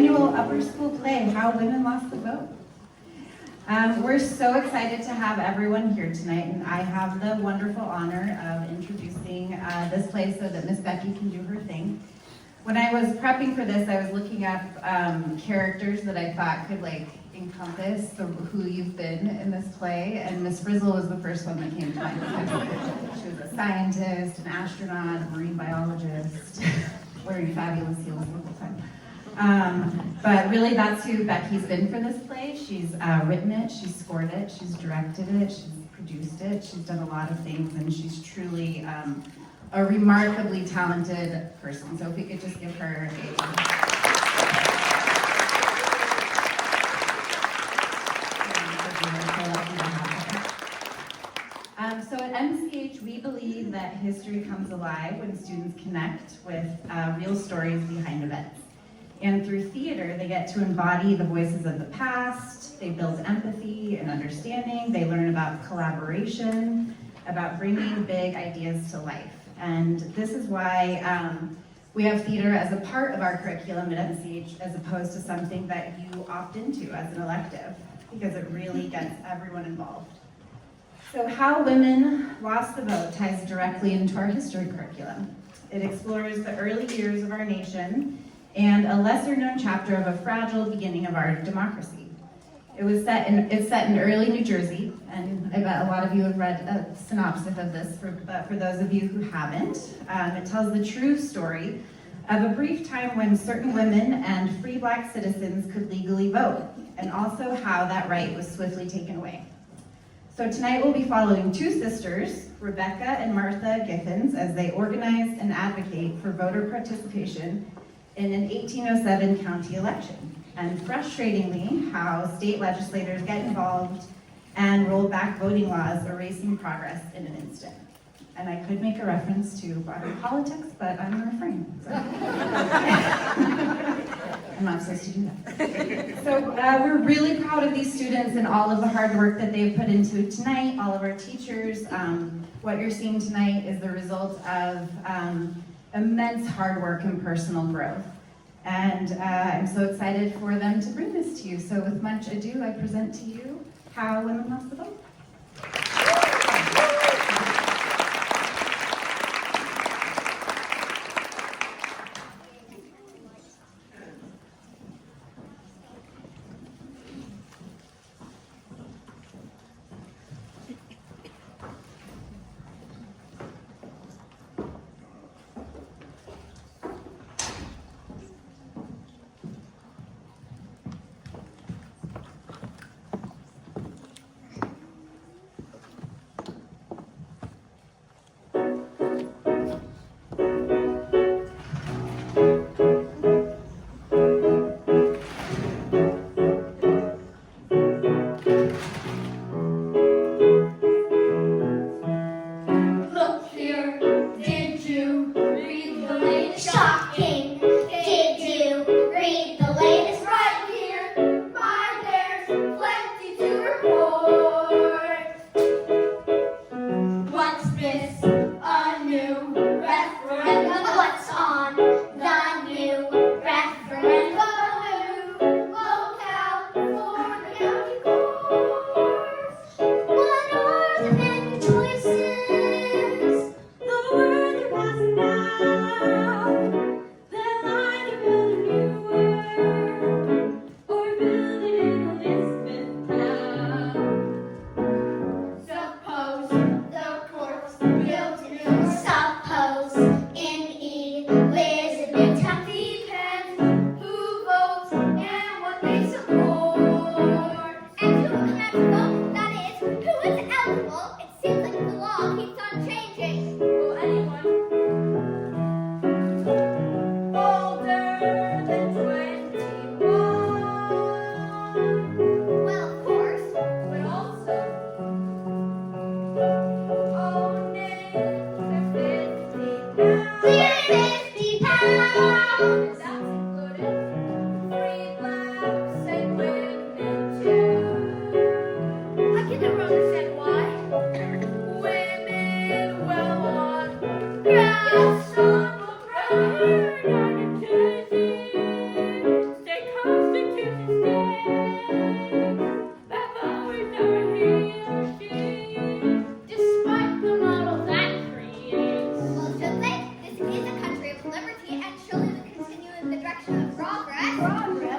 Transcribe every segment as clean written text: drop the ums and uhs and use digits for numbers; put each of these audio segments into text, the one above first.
annual upper school play, How Women Lost the Vote. We're so excited to have everyone here tonight, and I have the wonderful honor of introducing this play so that Miss Becky can do her thing. When I was prepping for this, I was looking up characters that I thought could encompass who you've been in this play, and Miss Frizzle was the first one that came to mind. She was a scientist, an astronaut, a marine biologist, wearing fabulous heels the whole time. But really that's who Becky's been for this play. She's written it, she's scored it, she's directed it, she's produced it, she's done a lot of things, and she's truly a remarkably talented person. So if we could just give her a... So at MCH, we believe that history comes alive when students connect with real stories behind events. And through theater, they get to embody the voices of the past, they build empathy and understanding, they learn about collaboration, about bringing big ideas to life. And this is why we have theater as a part of our curriculum at MCH as opposed to something that you opt into as an elective, because it really gets everyone involved. So How Women Lost the Vote ties directly into our history curriculum. It explores the early years of our nation and a lesser known chapter of a fragile beginning of our democracy. It's set in early New Jersey, and I bet a lot of you have read a synopsis of this, but for those of you who haven't, it tells the true story of a brief time when certain women and free Black citizens could legally vote, and also how that right was swiftly taken away. So tonight we'll be following two sisters, Rebecca and Martha Githens, as they organize and advocate for voter participation in an 1807 county election, and frustratingly, how state legislators get involved and roll back voting laws, erasing progress in an instant. And I could make a reference to broader politics, but I'm gonna refrain. So. I'm not supposed to do that. So we're really proud of these students and all of the hard work that they've put into tonight, all of our teachers. What you're seeing tonight is the result of immense hard work and personal growth. And I'm so excited for them to bring this to you. So with much ado, I present to you How Women Lost the Vote.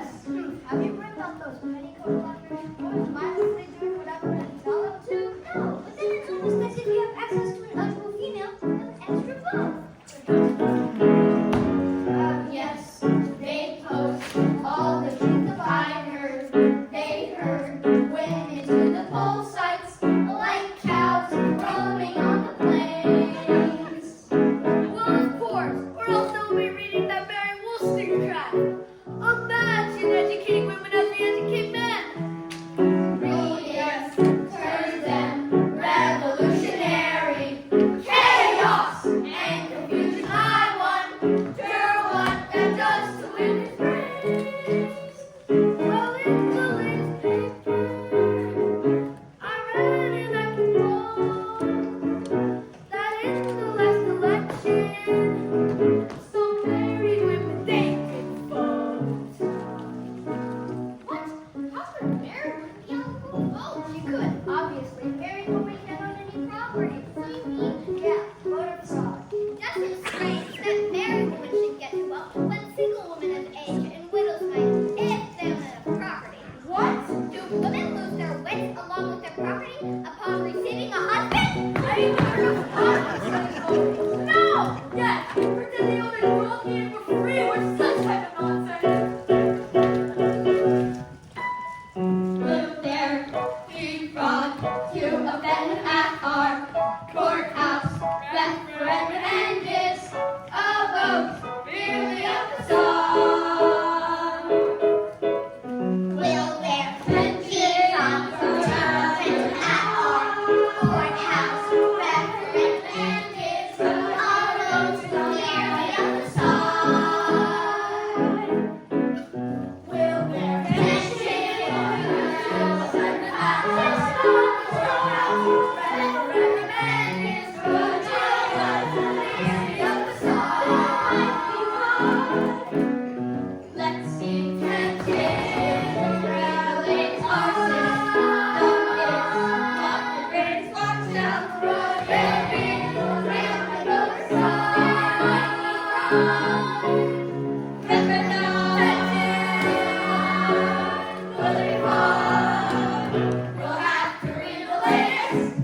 Yes. Have you read about those petticoat lovers? Always mindlessly doing whatever you tell them to? No, but then it's almost as if you have access to an eligible female with an extra vote. Yes, they post all the truth I heard. They heard went into the poll sites like cows roaming on the plains. Well, of course, or else they'll be reading that Mary Wollstonecraft. Imagine educating women as we educate men. Readers turn them revolutionary. Chaos and confusion. I want, you're one that does to women's brains. Well, in the latest paper, I read in that poll that in the last election, some married women they could vote. What? How could married women be eligible to vote? She could, obviously. Married women can't own any property. Yeah, voter fraud. Nothing strange that married women should get to vote, but single women of age and widows might if they own enough property. What? Do women lose their wits along with their property upon receiving a husband? I even heard of no! Yes! Pretend they own a world meeting for free, or such type of nonsense. Move there, be fraud, to offend at our courthouse, referendum and gives a vote, really up the song. Will there pension on referendum at our courthouse, referendum and gives a vote, really up the song. Will there pension on referendum at our courthouse, referendum and gives a vote, really up the song. Let's see pension regulates our system. What the greatest walks down the road will be real and referendum pension will be won. We'll have to read the latest.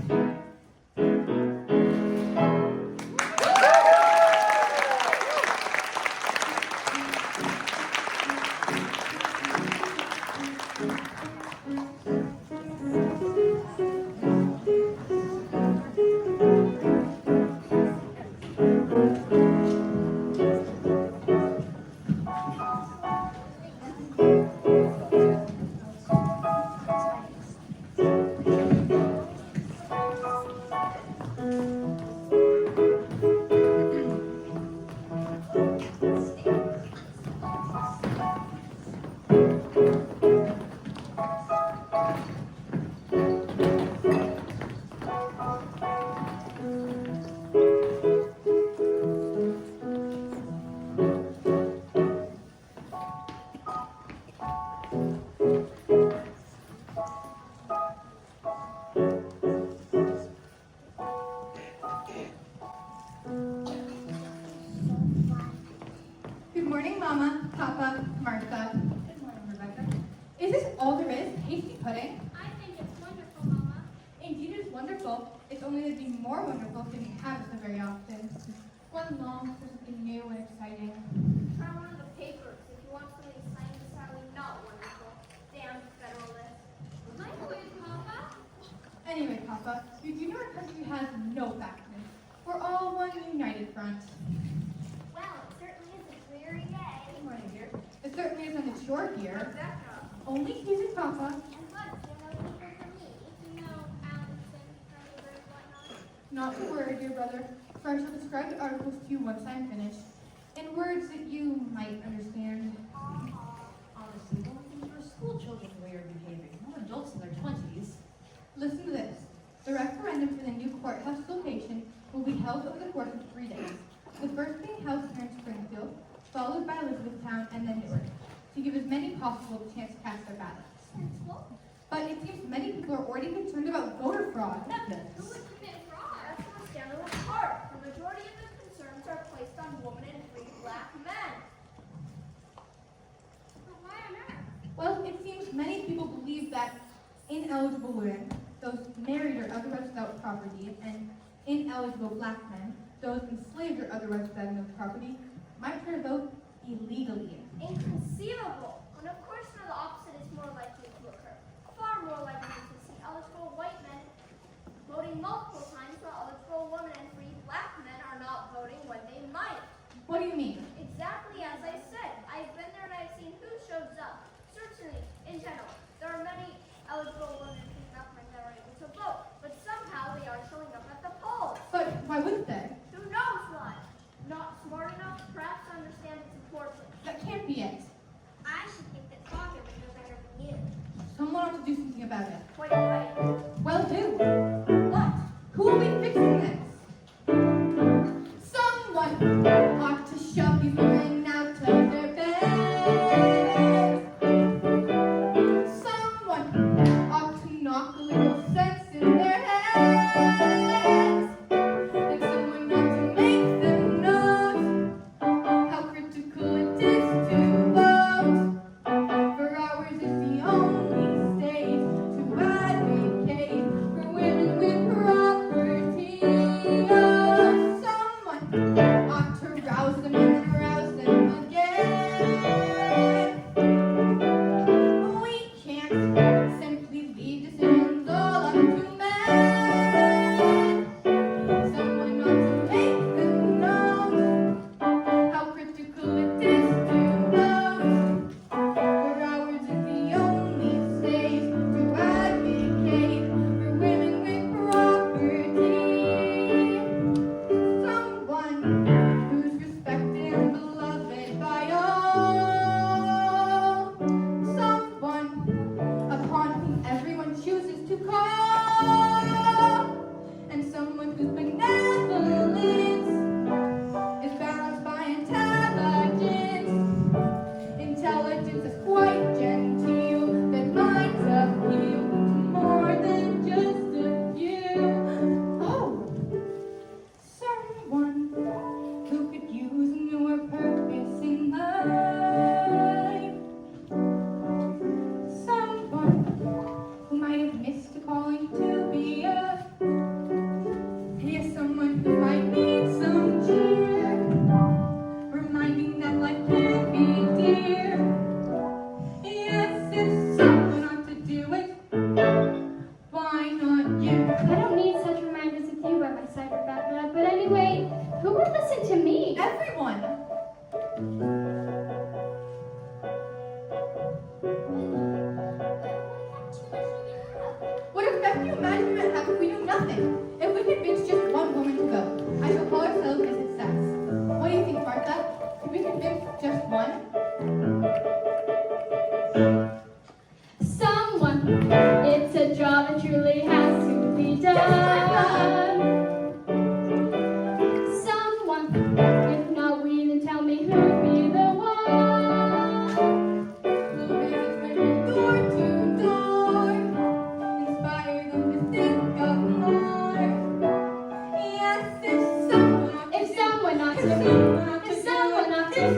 Good morning, Mama, Papa, Martha. Good morning, Rebecca. Is this all there is? Hasty pudding? I think it's wonderful, Mama. Indeed, it's wonderful. It's only it'd be more wonderful if we didn't have it so very often. One longs for something new and exciting. Try one of the papers if you want something scientifically not wonderful. Damn federalists. My way, Papa. Anyway, Papa, you do know our country has no backwardness. We're all one united front. Well, it certainly is a dreary day. Good morning, dear. It certainly is on the shore here. Rebecca. Only teasing, Papa. And what? Do you know anything from me? You know, Allison, Herbert, whatnot? Not a word, dear brother, for I shall describe the articles to you once I am finished, in words that you might understand. Honestly, don't think you're school children the way you're behaving. Not adults in their 20s. Listen to this. The referendum for the new courthouse location will be held over the course of 3 days. The first being held here in Springfield, followed by Elizabethtown and then Newark, to give as many possible the chance to cast their ballots. Sensible. But it seems many people are already concerned about voter fraud. Who would commit fraud? That's not a scandalous part. The majority of the concerns are placed on women and 3 black men. But why on earth? believes that ineligible women, those married or otherwise without property, and ineligible black men, those enslaved or otherwise without enough property, might try to vote illegally. Inconceivable. And of course, now the opposite is more likely to occur. Far more likely to see eligible white men voting multiple times, while eligible women and free black men are not voting when they might. What do you mean? Exactly as I said. I've been there and I've seen who shows up. Certainly, in general, there are many eligible women and free black men that are able to vote, but somehow they are showing up at the polls. But why wouldn't they? Who knows why? Not smart enough, perhaps, to understand its importance. That can't be it. I should think that soccer would know better than you. Someone ought to do something about it. Wait, wait. Well, who? What? Who will be fixing this? Someone ought to shove these women out of their beds. Someone ought to knock a little sense in their heads. And someone ought to make them know how critical it is to vote. For ours is the only state to advocate for women with property. Oh, someone ought to rouse them and arouse them again. We can't simply leave decisions all up to men. Someone ought to make them know how critical it is to vote. For ours is the only state to advocate for women with property. Someone who's respected and beloved by all. Someone upon whom everyone chooses to call. And someone whose benevolence is balanced by intelligence. Intelligence is quite genteel, that minds appeal to more than just a few. Oh, someone who could use a newer purpose in life. Someone who might have missed a calling to be a. Yes, someone who might need some cheer, reminding that life can be dear. Yes, if someone ought to do it, why not you? I don't need such reminders with you by my side, Rebecca. But anyway, who would listen to me? Everyone! What effect do you imagine it would have if we do nothing? If we convince just one woman to vote, I shall call ourselves a success. What do you think, Martha? Can we convince just one? Someone. It's a job that truly has to be done. Someone. If not we, then tell me who'd be the one. We'll raise women door to door, inspire them to think of more. Yes, if someone ought to If someone not to, if someone ought to, if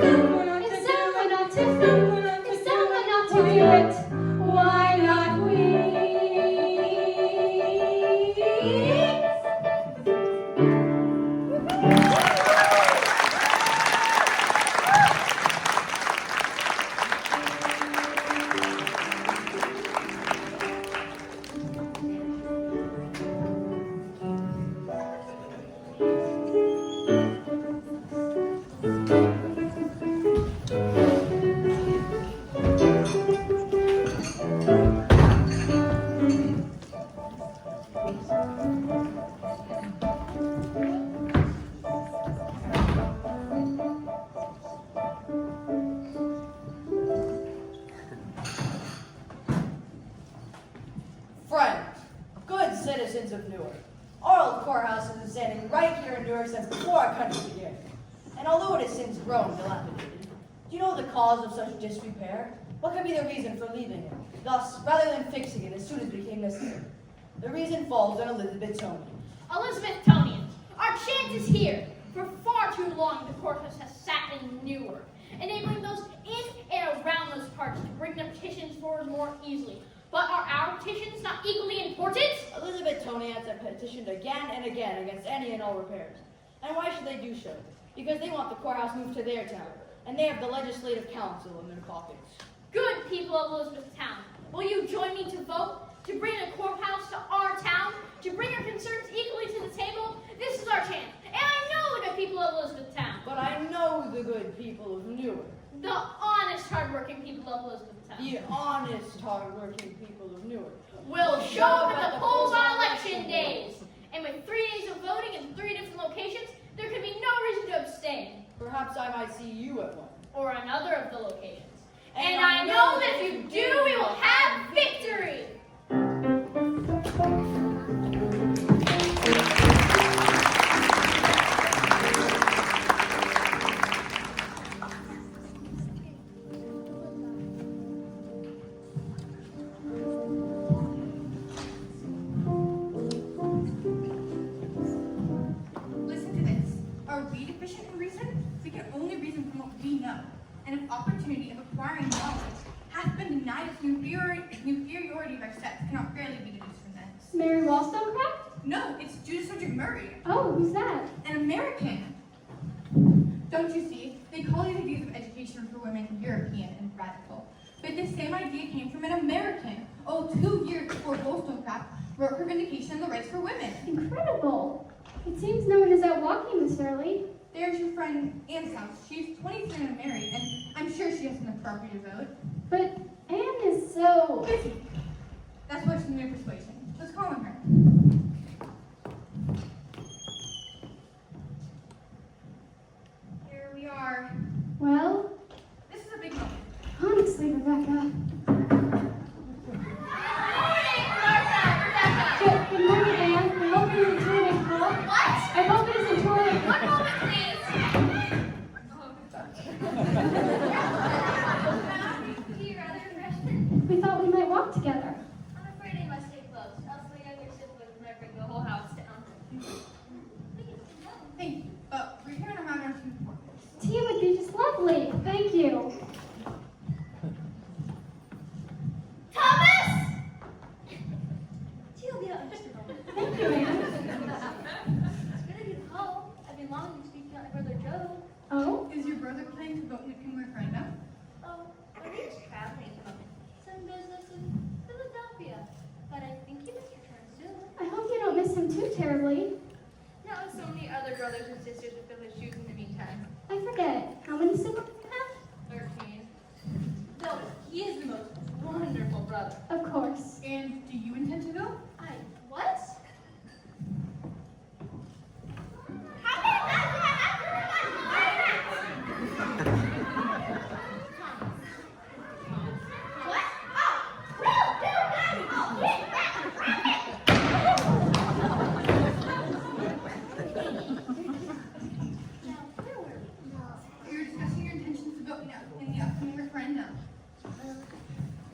someone not to, if someone not to, if someone not to do it, why not we? Friends, good citizens of Newark, our old courthouse has been standing right here in Newark since before our country began. And although it has since grown dilapidated, do you know the cause of such disrepair? What could be the reason for leaving it? Thus, rather than fixing it as soon as it became necessary, the reason falls on Elizabethtonians. Elizabethtonians, our chance is here. For far too long, the courthouse has sat in Newark, enabling those in and around those parts to bring their petitions forward more easily. But are our petitions not equally important? Elizabeth Tonians have petitioned again and again against any and all repairs. And why should they do so? Because they want the courthouse moved to their town, and they have the legislative council in their caucus. Good people of Elizabethtown, will you join me to vote to bring a courthouse to our town, to bring our concerns equally to the table? This is our chance, and I know the good people of Elizabethtown. But I know the good people of Newark. The honest, hard-working people of Elizabethtown. The honest, hard-working people of Newark. Will show up at the polls on election days. And with 3 days of voting in 3 different locations, there can be no reason to abstain. Perhaps I might see you at one. Or another of the locations. And I know that if you do, we will have victory. Listen to this. Are we deficient in reason? We can only reason from what we know. And if opportunity of acquiring knowledge has been denied us, the inferiority of our sex cannot fairly be deduced from this. Mary Wollstonecraft? No, it's Judith Sojourner Murray, Oh, who's that? an American. Don't you see? They call these ideas of education for women European and radical. But this same idea came from an American. 2 years before Wollstonecraft wrote her Vindication of the Rights for Women. Incredible. It seems no one is out walking this early. There's your friend Anne's house. She's 23 and married, and I'm sure she has enough property to vote. But Anne is so... Busy. That's why she's new persuasion. Let's call on her. Here we are. Well, This is a big moment. honestly, Rebecca. Rebecca! Good morning, Anne. I hope you're enjoying the call. What? I hope it isn't toilet. One moment, please. Do you rather refreshment? We thought we might walk together. I'm afraid I must stay close, else my younger siblings might bring the whole house down. Thank you. But we're here on a matter of importance. Tea would be just lovely. Thank you. Thomas! She'll be out in just a moment. Thank you, Anne. It's good of you to call. I've been longing to speak to my brother Joe. Oh? Is your brother planning to vote in the referendum? Oh, Maria's traveling at the moment. Some business in Philadelphia. But I think he must return soon. I hope you don't miss him too terribly. Now, so many other brothers and sisters to fill his shoes in the meantime. I forget. How many siblings do you have? 13. No, he is the most wonderful brother. Of course. And do you intend to go? What? What? Oh, You're discussing your intentions to vote in the upcoming referendum.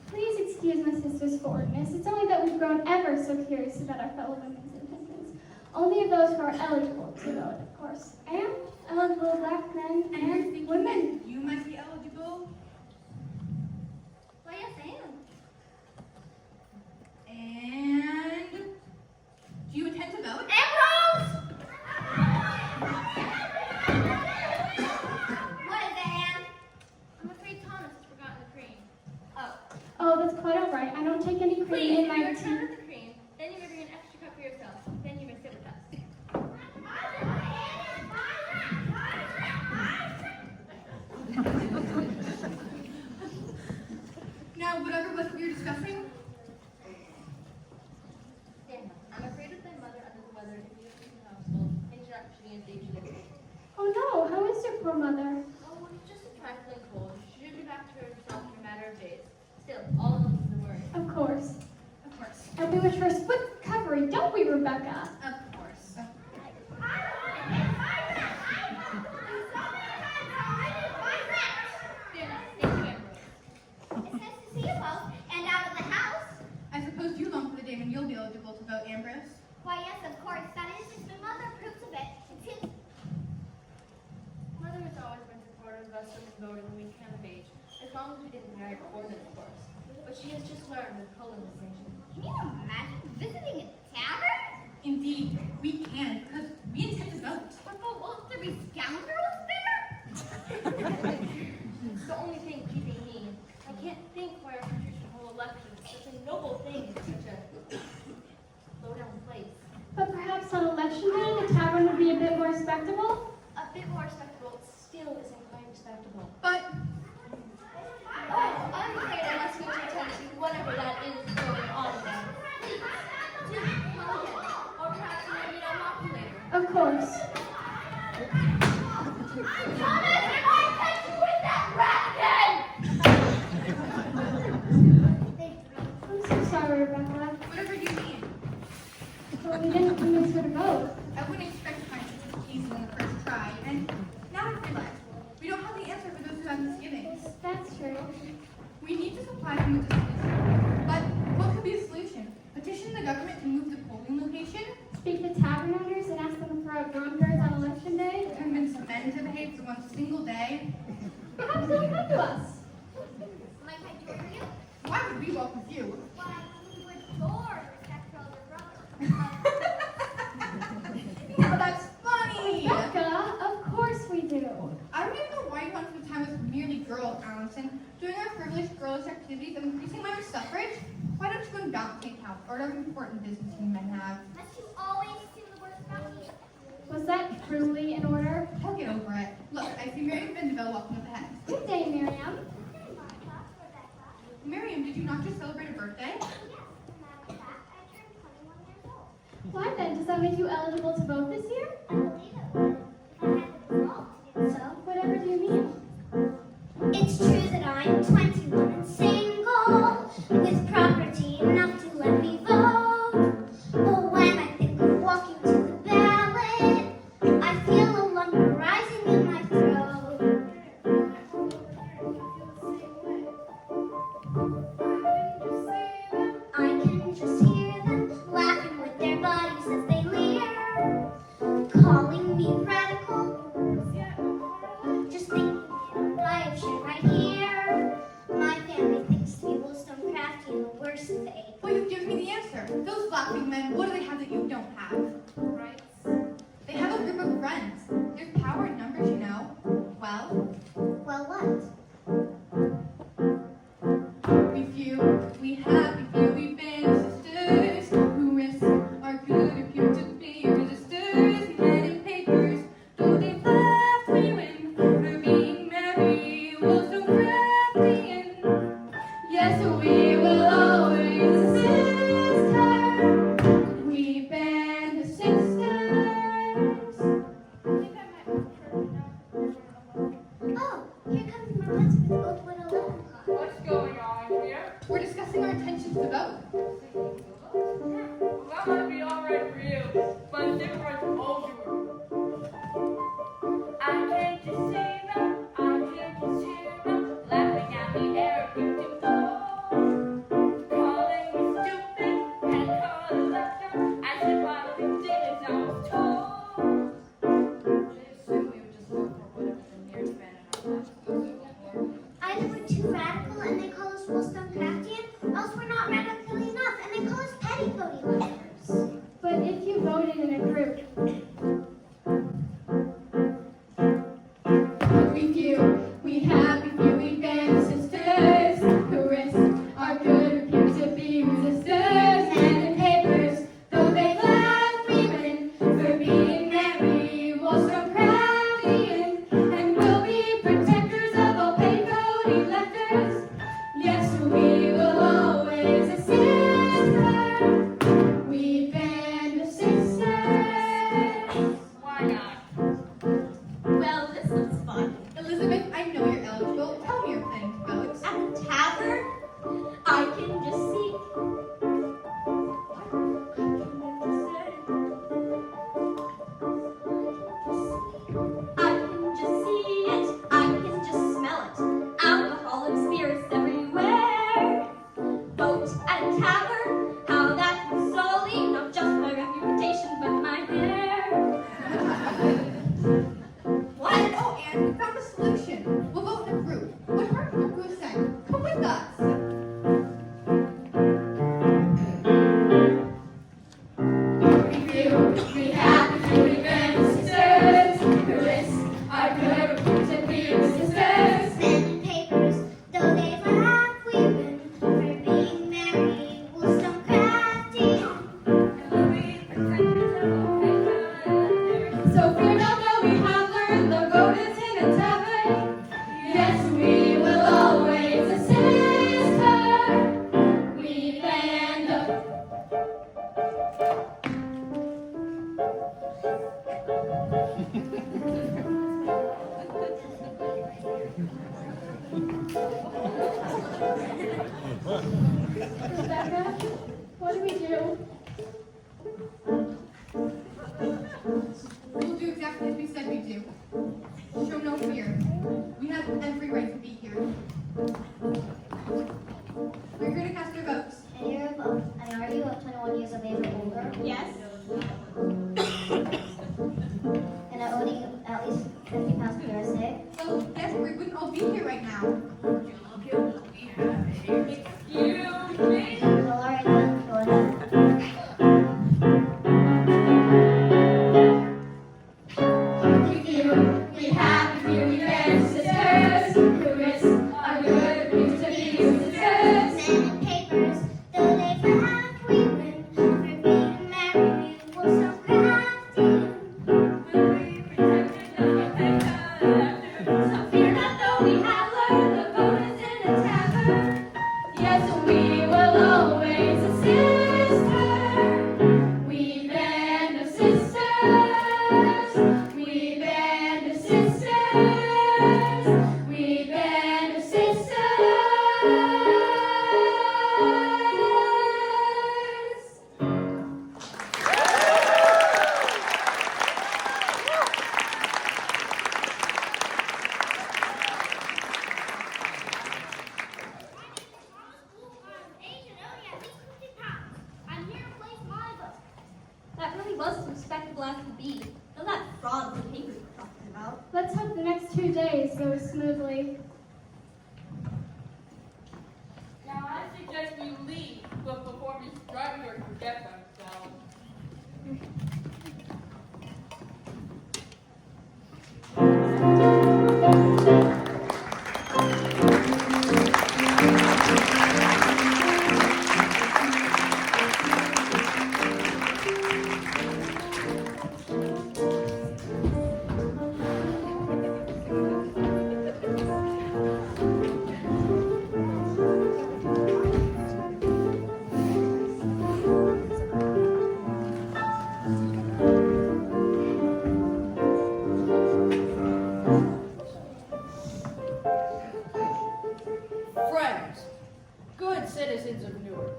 Please excuse my sister's forwardness. It's only that we've grown ever so curious about our fellow women's independence. Only of those who are eligible to vote, of course. And eligible black men And you're and thinking women. that you might be eligible? Why, yes, I am. And do you intend to vote? Ambrose! What is it, Anne? I'm afraid Thomas has forgotten the cream. Oh. Oh, that's quite all right. I don't take any cream Please, in my you return tea. with the cream. Then you may bring an extra cup for yourself. Then you may sit with us. Now, whatever was we were discussing, Daniel, I'm afraid with my mother under the weather if you leave the household, interruption is dangerous. Oh no, how is your poor mother? Oh, it's just a trifling cold. She should be back to herself in a matter of days. Still, all of them is a worry. Of course. of course. And we wish her a swift recovery, don't we, Rebecca? Of course. Daniel, thank you, Ambrose. It's nice to see you both, and out of the house. I suppose you long for the day when you'll be eligible to vote, Ambrose. Why, yes, of course. That is, if my mother approves of it. It's his. Mother has always been supportive of us women voting when we came of age, as long as we didn't marry before then, of course. But she has just just learned of colonization. Can you imagine visiting a tavern? Indeed, we can, because we intend to vote. But won't there be scoundrels there? It's the only thing keeping me. I can't think why our country should hold elections. Such a noble thing in such a low-down place. But perhaps on election day, the tavern would be a bit more respectable? A bit more respectable still isn't quite respectable. But Oh, I'm afraid I must go to attend to whatever that is going on there. Or perhaps maybe I'll knock you later. Of course. Thomas, if I catch you with that rat again! I'm so sorry, Rebecca. whatever you mean, But we didn't convince her to vote. I wouldn't expect to find such easy on the first try. And now I realize we don't have the answer for those who have misgivings. That's true. We need to supply them with a solution. But what could be a solution? Petition the government to move the polling location? Speak to tavern owners and ask them to throw out drunkards on election day? Convince the men to behave for one single day? Perhaps they'll come to us. Might I join you? Why would we welcome you? Why, we would adore respect for elder brothers. Oh, that's funny! Rebecca, of course we do. I don't even know why you want to spend time with merely girls, Allison. Doing our frivolous girlish activities and increasing women's suffrage? Why don't you go and balance the account or whatever important business you men have? Must you always assume the worst about me? Was that truly in order? I'll get over it. Look, I see Miriam Vanderbilt walking up ahead. Good day, Miriam. Hey, Martha, Rebecca. Miriam, did you not just celebrate a birthday? Yes, as a matter of fact, I turned 21 years old. Why then, does that make you eligible to vote this year? I believe it would, if I had the resolve to do So, so. whatever do you mean? It's true that I'm 21 and single, with property enough to let me vote. But when I think of walking to the ballot, I feel a lump rising in my throat. I can just hear them laughing with their bodies as they leer, calling me radical. Just thinking I have shit right here. My family thinks me Wollstonecrafty and the worst of age. Well, you've given me the answer. Those laughing men, what do they have that you don't have? Right? They have a group of friends. There's power in numbers, you know. Well, Well, what? we few, we have, we few, we've been sisters who risk our good appear to be resistors. We had in papers, though they laughed, we win for being merry. Wollstonecraftian. Yes, we will always assist her. We've been the sisters. Oh, here comes Martha with Oakwood 11 card. What's going on here? We're discussing our intentions to vote. Well, that might be alright for you, but it's different from old you. I can't just see them, I can't just hear them, laughing at me arrogant and bold, calling me stupid and calling lecture, as if I did as I was told. They assume we would just vote for whatever the nearest man in our class goes for. Either we're too radical and they call us Wollstonecraftian, else we're not radical enough and they call us petticoat electors. But if you voted in a group, We few, we have, we few, we've been sisters who risk our good appear to be resistors. And in papers, though they laugh, we win for being merry. Wollstonecraftian, and we'll be protectors of all petticoat electors. Yes, we will always assist her. We've been the sisters. Why not? Well, this looks fun. Elizabeth, I know you're eligible. Tell me you're planning to vote. At the tavern, I can just see. I can just see it. I can just smell it. Alcohol and spirits everywhere. Vote at a tavern. How that can sully not just my reputation but my hair. What? Oh, and we found a solution. We'll vote in a group. What hurt group will send? Come with us. Rebecca, what do we do? We'll do exactly as we said we'd do. Show no fear. We have every right to be here. We're here to cast our votes. And you're a vote. And are you 21 years of age or older? Yes. And are owning at least 50 pounds per day? Well, yes, we wouldn't all be here right now. Excuse me? Well, all right then. Go ahead. With you, we have with you, we bear sisters, who risk our good, who's to be sisters. Men and papers, though they laugh, we win. For being married, we will so crafty. So fear not, though we have learned the bonus in the tavern. Yes, we will always assist her. We band of sisters. We band of sisters. We band of sisters. I'm here to place my vote. That really was as respectable as could be. None of that fraud in the papers we're talking about. Let's hope the next 2 days go smoothly. Now I suggest we leave before Miss Drugger forgets ourselves. Friends, good citizens of Newark,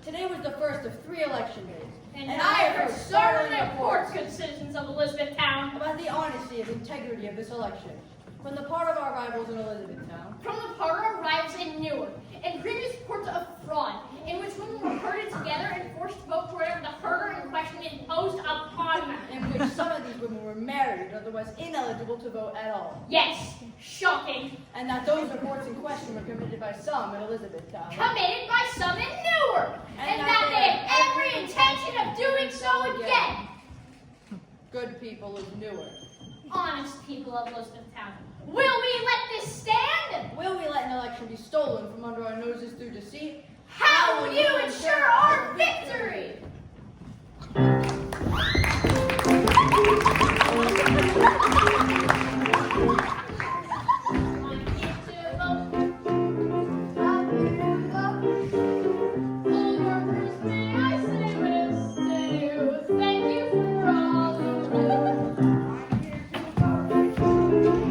today was the first of 3 election days, And I have heard startling reports, good citizens of Elizabethtown, about the honesty and integrity of this election. From the part of our rivals in Elizabethtown, from the part of our rivals in Newark, and previous reports of fraud, in which women were herded together and forced to vote for whatever the herder in question imposed upon them. in which some of these women were married or otherwise ineligible to vote at all, Yes, shocking. and that those reports in question were committed by some in Elizabethtown. Committed by some in Newark, and that they have every intention of doing so again. Good people of Newark, Honest people of Elizabethtown, will we let this stand? will we let an election be stolen from under our noses through deceit? How will you ensure our victory? I'm here to vote. Poll workers, may I say this to you? Thank you for all you do.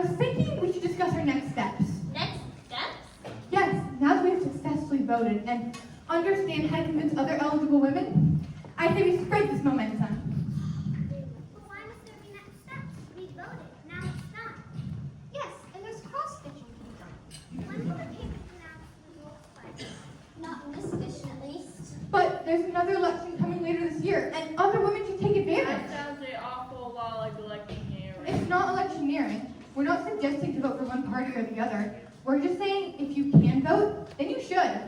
was thinking we should discuss our next steps. Next steps? Yes, now that we have successfully voted and understand how to convince other eligible women, I say we spread this momentum. But why must there be next steps? We voted. Now it's done. Yes, and there's cross-stitching to be done. When will the papers announce the results by? Not in this edition, at least. But there's another election coming later this year, and other women should take That advantage. sounds an awful lot like electioneering. It's not electioneering. We're not suggesting to vote for one party or the other. We're just saying if you can vote, then you should.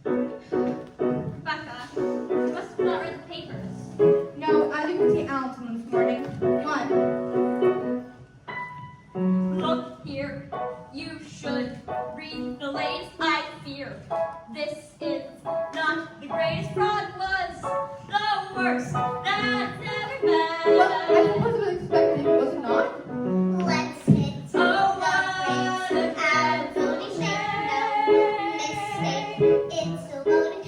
Rebecca, you must have not read the papers. No, I didn't see Allison this morning. What? Look here, you should read the latest I fear. This is not the greatest fraud, was the worst that's ever been. Well, I suppose it was expected, was it not? Let's hit Oh, the what brakes. a Our voting no mistake. It's still voting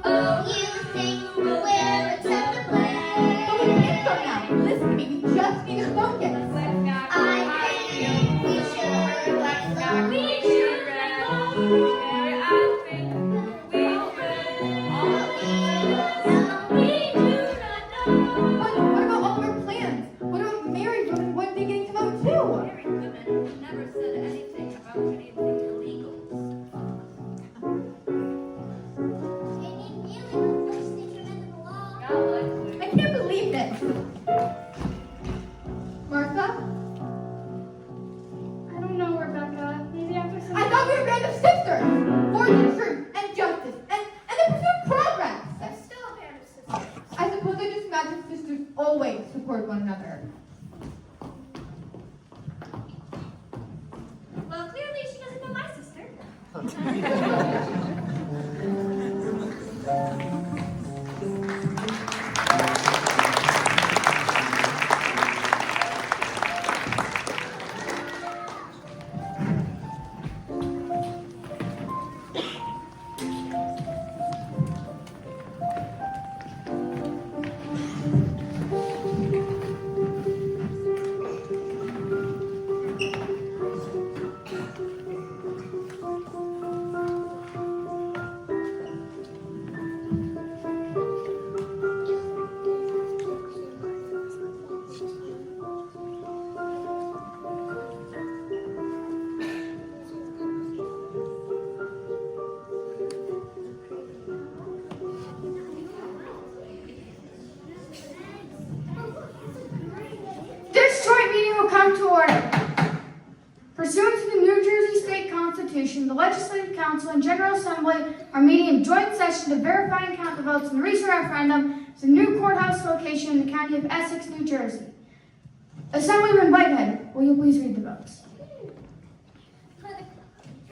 who do you think will accept the blame? But we can't vote now. Listen to me, we just need to focus. I think we should like We the should we do not know. But what about all of our plans? What about married women one day getting to vote too? Married women never said anything about anything illegal. They need really replace the amendment of the law. Not likely. I can't believe this. Martha? I don't know, Rebecca. Maybe after some. I thought we were random sisters for the truth and justice and the pursuit of progress. There's still a band of sisters. I suppose I just imagine sisters always support one another. Well, clearly she doesn't know my sister. This joint meeting will come to order. Pursuant to the New Jersey State Constitution, the Legislative Council and General Assembly are meeting in joint session to verify and count the votes in the recent referendum to the new courthouse location in the county of Essex, New Jersey. Assemblyman Whitehead, will you please read the votes? For the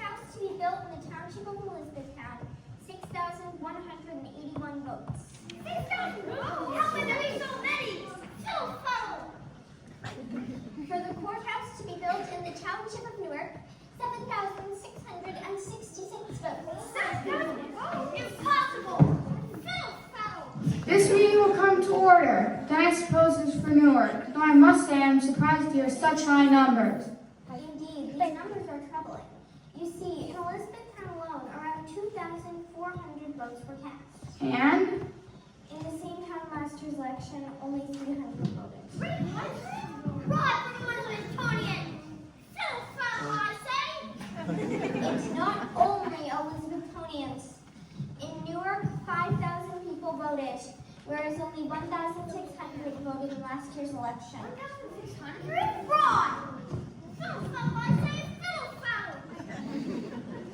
house to be built in the township of Elizabethtown, 6,181 votes. 6,000 votes? How can there be so many? So full. For the courthouse to be built in the township of Newark, 7,666 votes. 7,000 votes? Impossible. This meeting will come to order. Then I suppose it's for Newark, though I must say I'm surprised to hear such high numbers. Indeed, these numbers are troubling. You see, in Elizabethtown alone, around 2,400 votes were cast. And In the same town master's election, only 300 voted. 300? Fraud from Elizabethtonian! So fraud, I say! It's not only Elizabethtonians. In Newark, 5,000 people voted, whereas only 1,600 voted in last year's election. 1,600? Fraud! So fraud, I say! So fraud!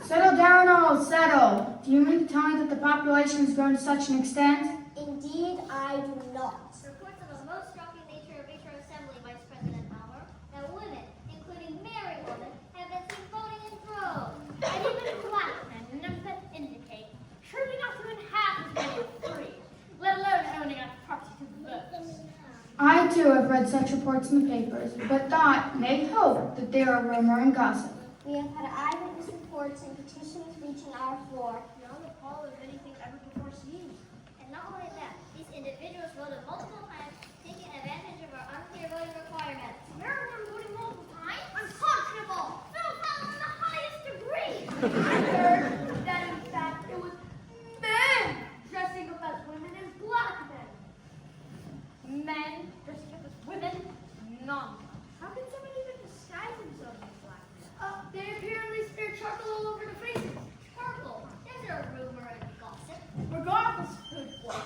settle down, all settle. Do you mean to tell me that the population has grown to such an extent? Indeed, I do not. Reports of the most shocking nature of Victor Assembly, Vice President Power, that women, including married women, have been seen voting in droves. And even black men, numbers that indicate, truly not even half as many as three, let alone owning a property to vote. I too have read such reports in the papers, but thought, nay hope, that they are rumor and gossip. We have had eyewitness reports and petitions reaching our floor. Beyond the call of anything ever before seen. And not only that, these individuals voted multiple times, taking advantage of our unclear voting requirements. Where are we voting multiple times? I'm heard that in fact it was men dressing up as women and black men. Men dressing up as women? Nonsense. How can someone even disguise themselves as black men? They apparently smear charcoal all over their faces. Charcoal? Is there a rumor and gossip? Regardless of who it was,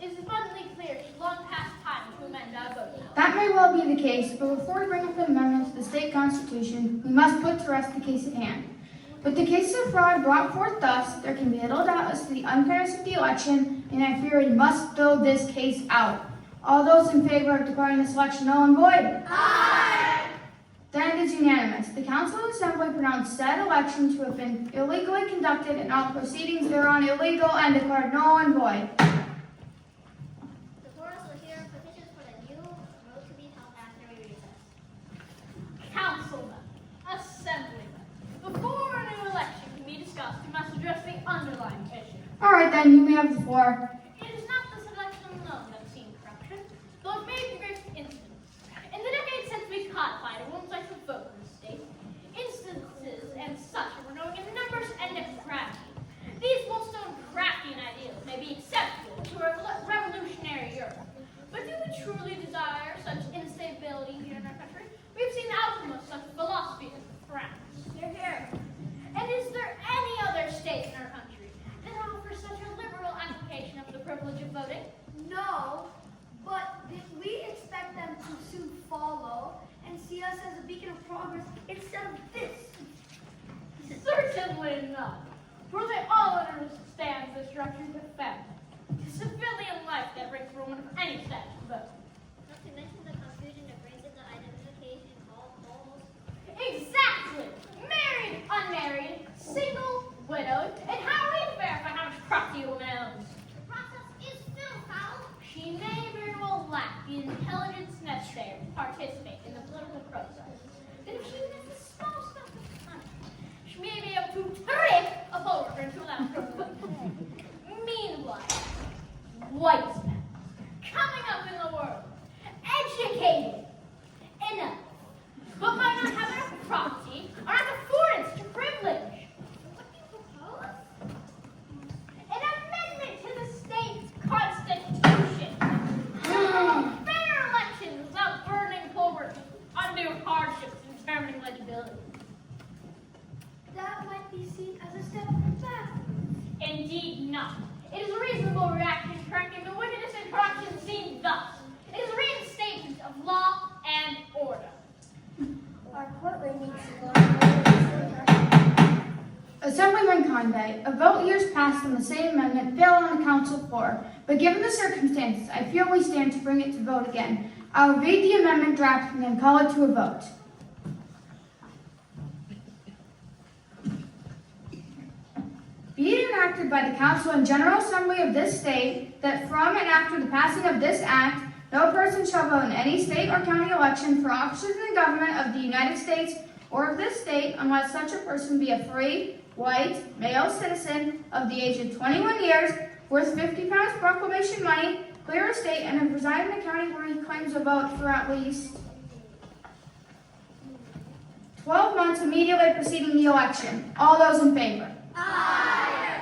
it is abundantly clear it is long past time to amend our voting law. That may well be the case, but before we bring up an amendment to the state constitution, we must put to rest the case at hand. With the case of fraud brought forth thus, there can be little doubt as to the unfairness of the election, and I fear we must throw this case out. All those in favor of declaring this election null and void? Aye! Then it is unanimous. The Council of Assembly pronounced said election to have been illegally conducted and all proceedings thereon illegal and declared null and void. The chorus will hear petitions for the new vote to be held after we recess. Councilmen, assemblymen, before a new election can be discussed, we must address the underlying issue. All right, then, you may have the floor. It is not this election alone that has seen corruption, though it may be great incidents. In the decades since we codified a one-size vote in the state, instances and such are growing in numbers and gravity. These most crafty ideals may be acceptable to a revolutionary Europe, but do we truly desire such instability here in our country? We've seen the outcome of such philosophy in France. Hear, hear. And is there any other state in our country that offers such a liberal application of the privilege of voting? No, but we expect them to soon follow and see us as a beacon of progress instead of this. Certainly not, for they all understand the structure of family. The civilian life that brings a woman of any status to vote. Not to mention the confusion that brings in the identification called polls. Exactly! Married, unmarried, single, widowed, and how are we to verify how much property a woman owns? The process is still foul. She may very well lack the intelligence necessary to participate in the political process. Then if she has the smallest amount of time, she may be able to trick a poll worker into allowing her to vote. Meanwhile, white men coming up in the world, educated, enough, but might not have enough property, are not afforded such a privilege. What do you propose? An amendment to the state constitution. Fair elections without burdening poll workers with undue hardships in determining legibility. That might be seen as a step back. Indeed not. It is a reasonable reaction to correcting the wickedness and corruption seen thus. It is a reinstatement of law and order. Our courtroom needs to go. Assemblyman Convey, a vote years past on the same amendment failed on the council floor, but given the circumstances, I feel we stand to bring it to vote again. I will read the amendment draft and then call it to a vote. Be it enacted by the Council and General Assembly of this state that from and after the passing of this act, no person shall vote in any state or county election for officers in the government of the United States or of this state unless such a person be a free, white, male citizen of the age of 21 years, worth 50 pounds proclamation money, clear of state, and have resided in the county where he claims a vote for at least 12 months immediately preceding the election. All those in favor? Aye.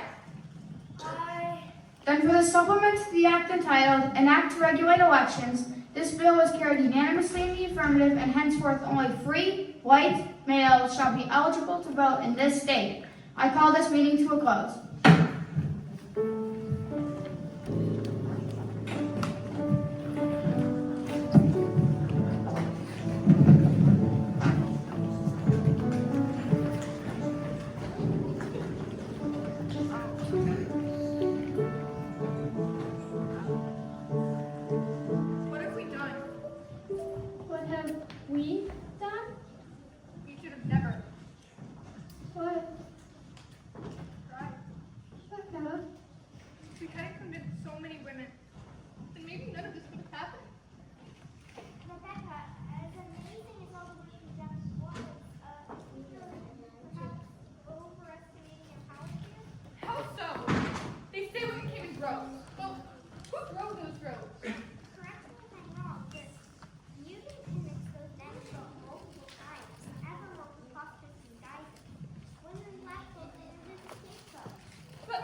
Then for the supplement to the act entitled, An Act to Regulate Elections, this bill was carried unanimously in the affirmative, and henceforth only free, white, males shall be eligible to vote in this state. I call this meeting to a close. What have we done? What have we done? We should have never. What? Tried.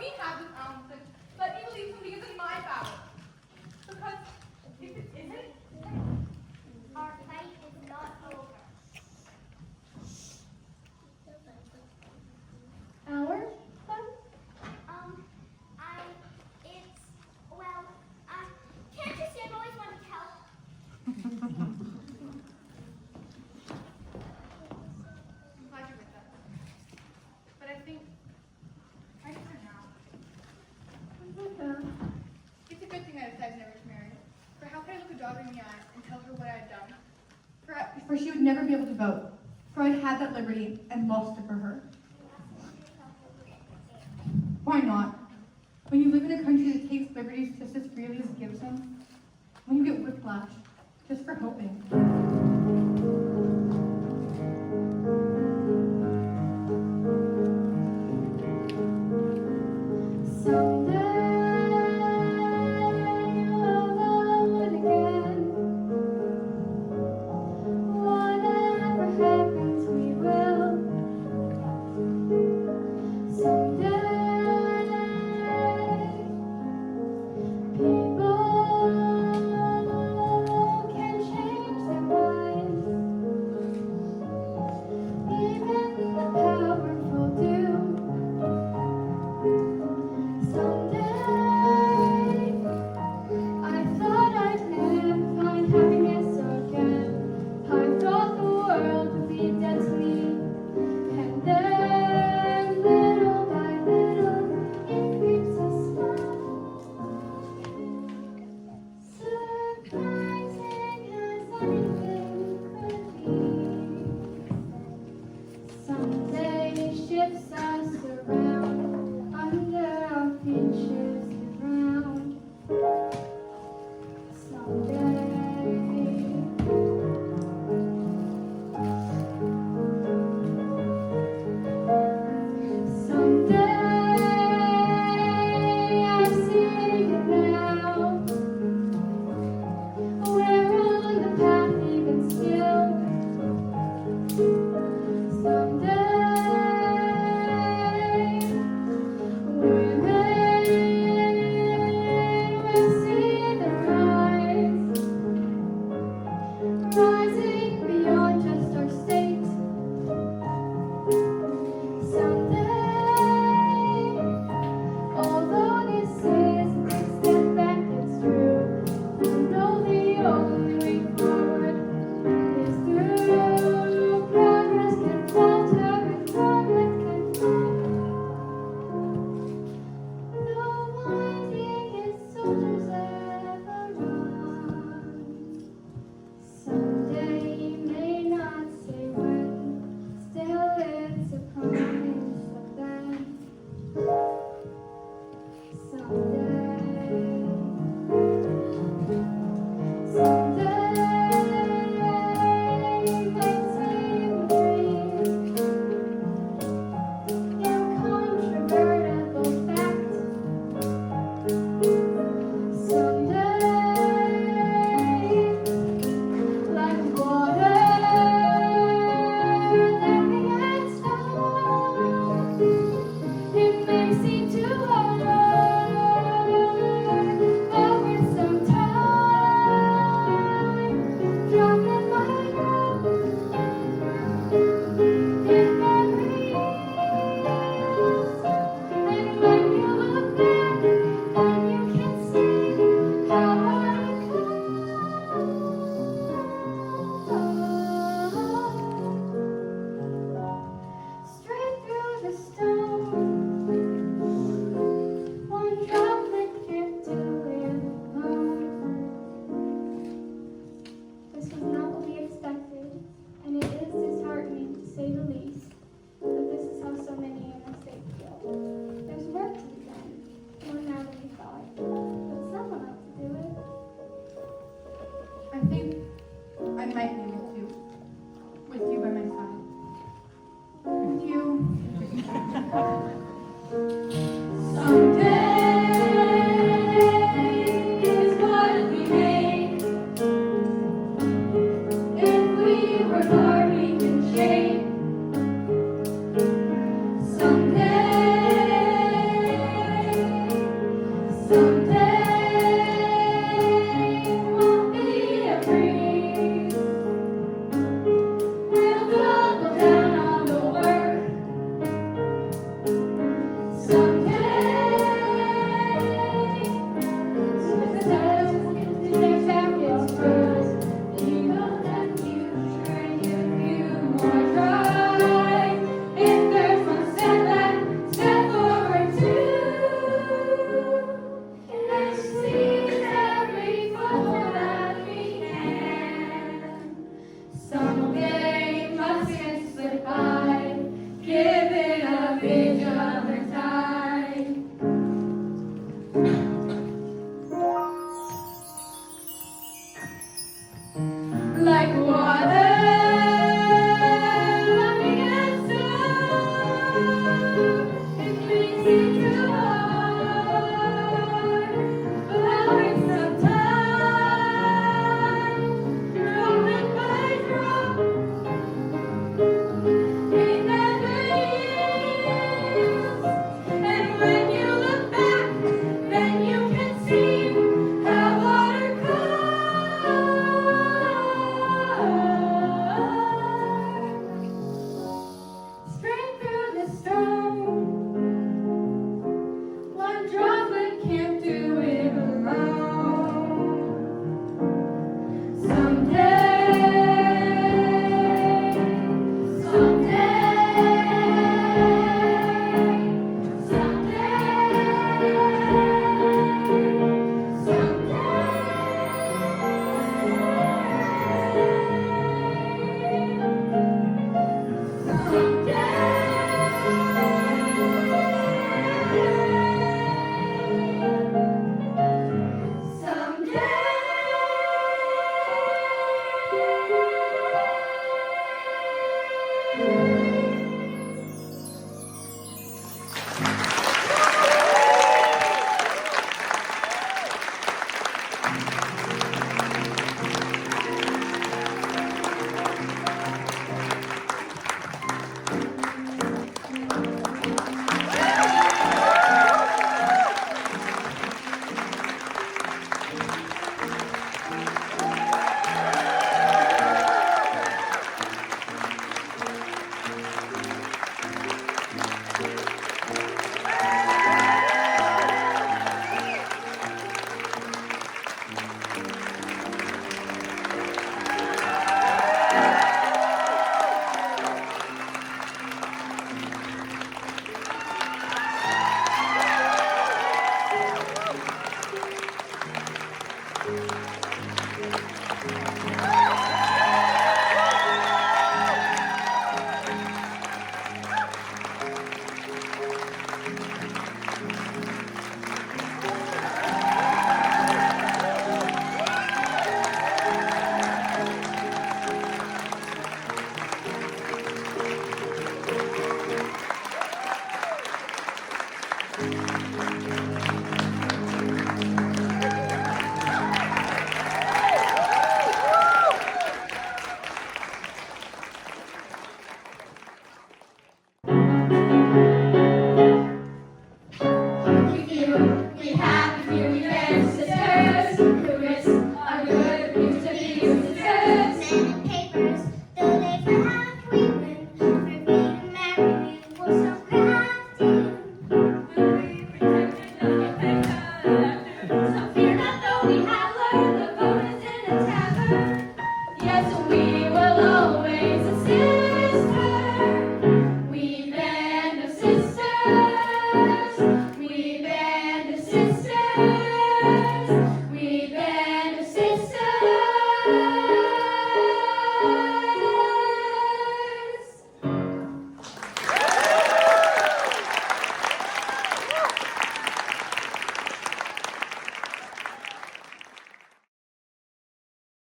me have this ounce and let me believe something is in my power. Because if it isn't, Our fight is not over. Our fun? Can't you see I've always wanted to help? I'm glad you're with us. But I think I just don't know. It's a good thing I decided never to marry. For how could I look a daughter in the eye and tell her what I had done? For she would never be able to vote. For I'd had that liberty and lost it for her. Why not? When you live in a country that takes liberties just as freely as it gives them, when you get whiplash just for hoping. Someday ships are surrounded.